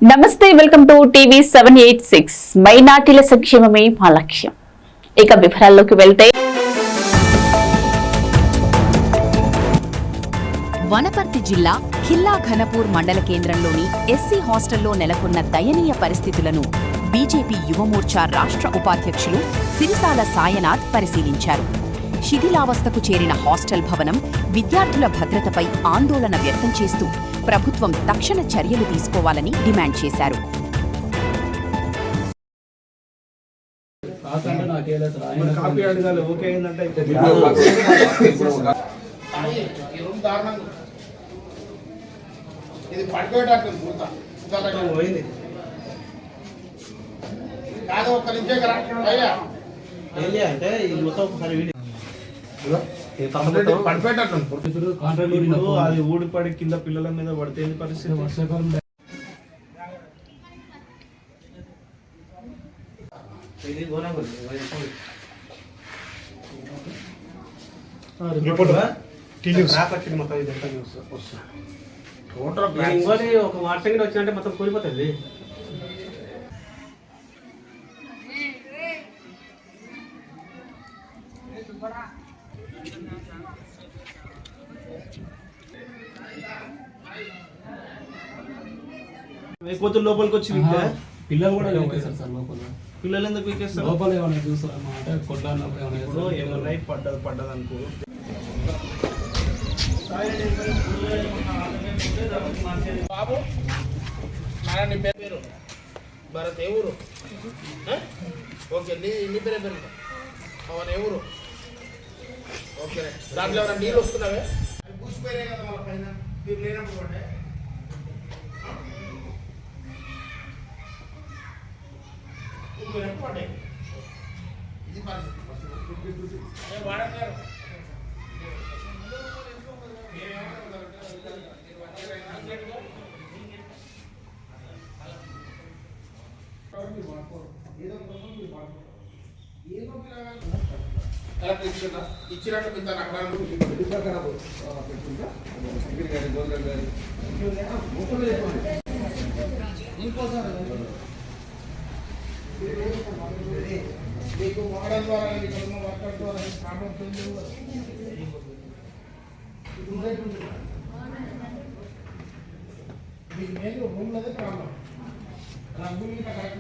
నమస్తే, welcome to TV 786. మైనార్టీల సంక్షేమమే మా లక్ష్యం. ఇక వివరాల్లోకి వెళ్తే, వనపర్తి జిల్లా ఖిల్లా ఘనపూర్ మండల కేంద్రంలోని ఎస్సీ హాస్టల్లో నెలకొన్న దయనీయ పరిస్థితులను బీజేపీ యువమోర్చా రాష్ట్ర ఉపాధ్యక్షులు సిరిసాల సాయనాథ్ పరిశీలించారు. శిథిలావస్థకు చేరిన హాస్టల్ భవనం విద్యార్థుల భద్రతపై ఆందోళన వ్యక్తం చేస్తూ ప్రభుత్వం తక్షణ చర్యలు తీసుకోవాలని డిమాండ్ చేశారు. అది ఊడిపడి కింద పిల్లల మీద పడితే పరిస్థితి. వర్షాకాలం ఒక వర్షం వచ్చిందంటే మొత్తం కూలిపోతుంది. పొద్దున్న లోపలికి వచ్చి పిల్లలు కూడా వీకేస్తారు సార్. లోపల పిల్లలు ఎందుకు వీకేస్తారు? లోపల ఏమైనా చూసారు అంటే కొట్టాను ఏమన్నా పడ్డది అనుకో. బాబు నీ పేరు భరత్, ఏ ఊరు? ఓకే, నీ పేరే పేరు అవును, ఏ ఊరు? ఓకే, దాంట్లో ఏమైనా నీళ్ళు వస్తున్నావే? పూసిపోయినాయి కదా మన పైన, మీరు లేనప్పుడు పడ్డాయి. ఇది పరిస్థితి వాడన్నారు. ఇచ్చినట్టు ఇంత మీకు వాడడం ద్వారా వర్కర్ ద్వారా ప్రాబ్లమ్స్ మీకు మెయిన్ రూమ్లోదే ప్రాబ్లం. రూమ్ ఇంకా కరెక్ట్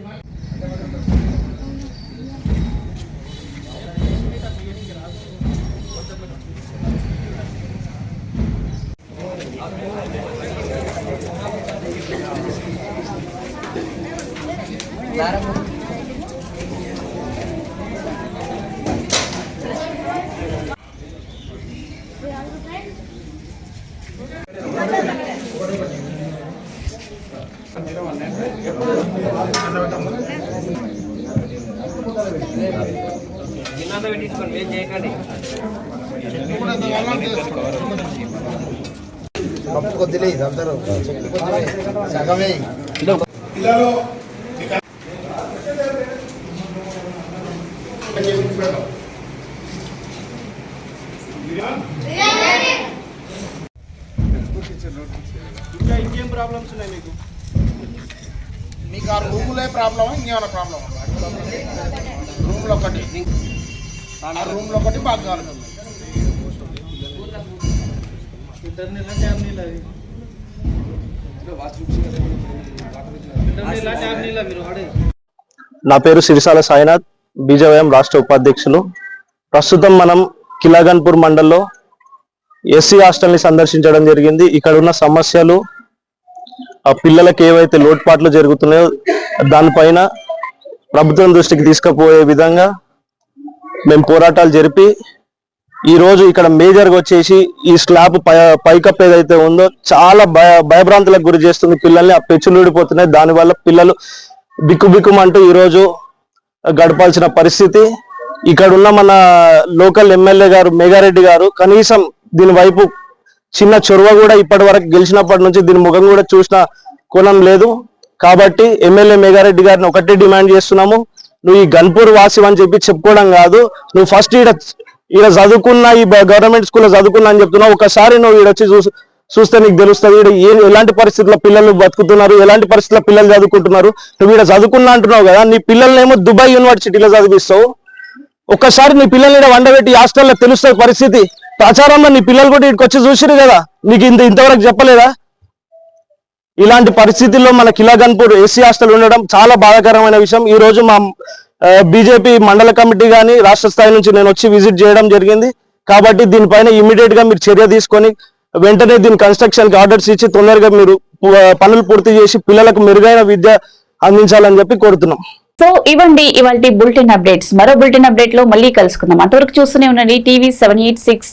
కొద్దిలే అందరూ సగమే పిల్లలు ఇంకా ఇంకేం ప్రాబ్లమ్స్ ఉన్నాయి మీకు? మీకు ఆ రూములే ప్రాబ్లమా ఇంకేమైనా ప్రాబ్లమా? రూమ్లో ఒకటి, ఆ రూమ్లో ఒకటి బాగా కావాలి. నా పేరు సిరిసాల సాయినాథ్, బీజేవైఎం రాష్ట్ర ఉపాధ్యక్షులు. ప్రస్తుతం మనం కిలాగన్పూర్ మండల్లో ఎస్సీ హాస్టల్ని సందర్శించడం జరిగింది. ఇక్కడ ఉన్న సమస్యలు, ఆ పిల్లలకు ఏవైతే లోటుపాట్లు జరుగుతున్నాయో దానిపైన ప్రభుత్వం దృష్టికి తీసుకుపోయే విధంగా మేము పోరాటాలు జరిపి ఈరోజు ఇక్కడ మేజర్గా వచ్చేసి ఈ స్లాబ్ పైకప్పు ఏదైతే ఉందో చాలా భయభ్రాంతులకు గురి చేస్తుంది పిల్లల్ని. ఆ పెచ్చులు ఊడిపోతున్నాయి. దానివల్ల పిల్లలు బిక్కుబిక్కుమంటూ ఈరోజు గడపాల్సిన పరిస్థితి. ఇక్కడ ఉన్న మన లోకల్ ఎమ్మెల్యే గారు మేఘారెడ్డి గారు కనీసం దీని వైపు చిన్న చొరవ కూడా ఇప్పటి వరకు గెలిచినప్పటి నుంచి దీని ముఖం కూడా చూసిన కోణం లేదు. కాబట్టి ఎమ్మెల్యే మేఘారెడ్డి గారిని ఒకటే డిమాండ్ చేస్తున్నాము, నువ్వు ఈ గన్పూర్ వాసి అని చెప్పి చెప్పుకోవడం కాదు, నువ్వు ఫస్ట్ ఈడ చదువుకున్న ఈ గవర్నమెంట్ స్కూల్లో చదువుకున్నా అని చెప్తున్నావు. ఒకసారి నువ్వు ఈడొచ్చి చూస్తే నీకు తెలుస్తుంది ఎలాంటి పరిస్థితుల్లో పిల్లలు బతుకుతున్నారు, ఎలాంటి పరిస్థితుల్లో పిల్లలు చదువుకుంటున్నారు. నువ్వు ఇక్కడ చదువుకున్నా అంటున్నావు కదా, నీ పిల్లల్నేమో దుబాయ్ యూనివర్సిటీలో చదివిస్తావు. ఒక్కసారి నీ పిల్లల్ని ఇక్కడ వండబెట్టి హాస్టల్లో తెలుస్తుంది పరిస్థితి. ప్రచారంలో నీ పిల్లలు కూడా ఇక్కడికి వచ్చి చూసిరు కదా, నీకు ఇంతవరకు చెప్పలేదా? ఇలాంటి పరిస్థితుల్లో మన కిలాగన్పూర్ ఎస్సీ హాస్టల్ ఉండడం చాలా బాధాకరమైన విషయం. ఈ రోజు మా బీజేపీ మండల కమిటీ కానీ రాష్ట్ర స్థాయి నుంచి నేను వచ్చి విజిట్ చేయడం జరిగింది. కాబట్టి దీనిపైన ఇమీడియట్ గా మీరు చర్య తీసుకొని వెంటనే దీని కన్స్ట్రక్షన్ కి ఆర్డర్స్ ఇచ్చి తొందరగా మీరు పనులు పూర్తి చేసి పిల్లలకు మెరుగైన విద్య అందించాలని చెప్పి కోరుతున్నాం. సో ఇవ్వండి ఇవాల్టి బులెటిన్ అప్డేట్స్. మరో బులెటిన్ అప్డేట్ లో మళ్ళీ కలుసుకుందాం. అంతవరకు చూస్తూనే ఉండండి టీవీ 786.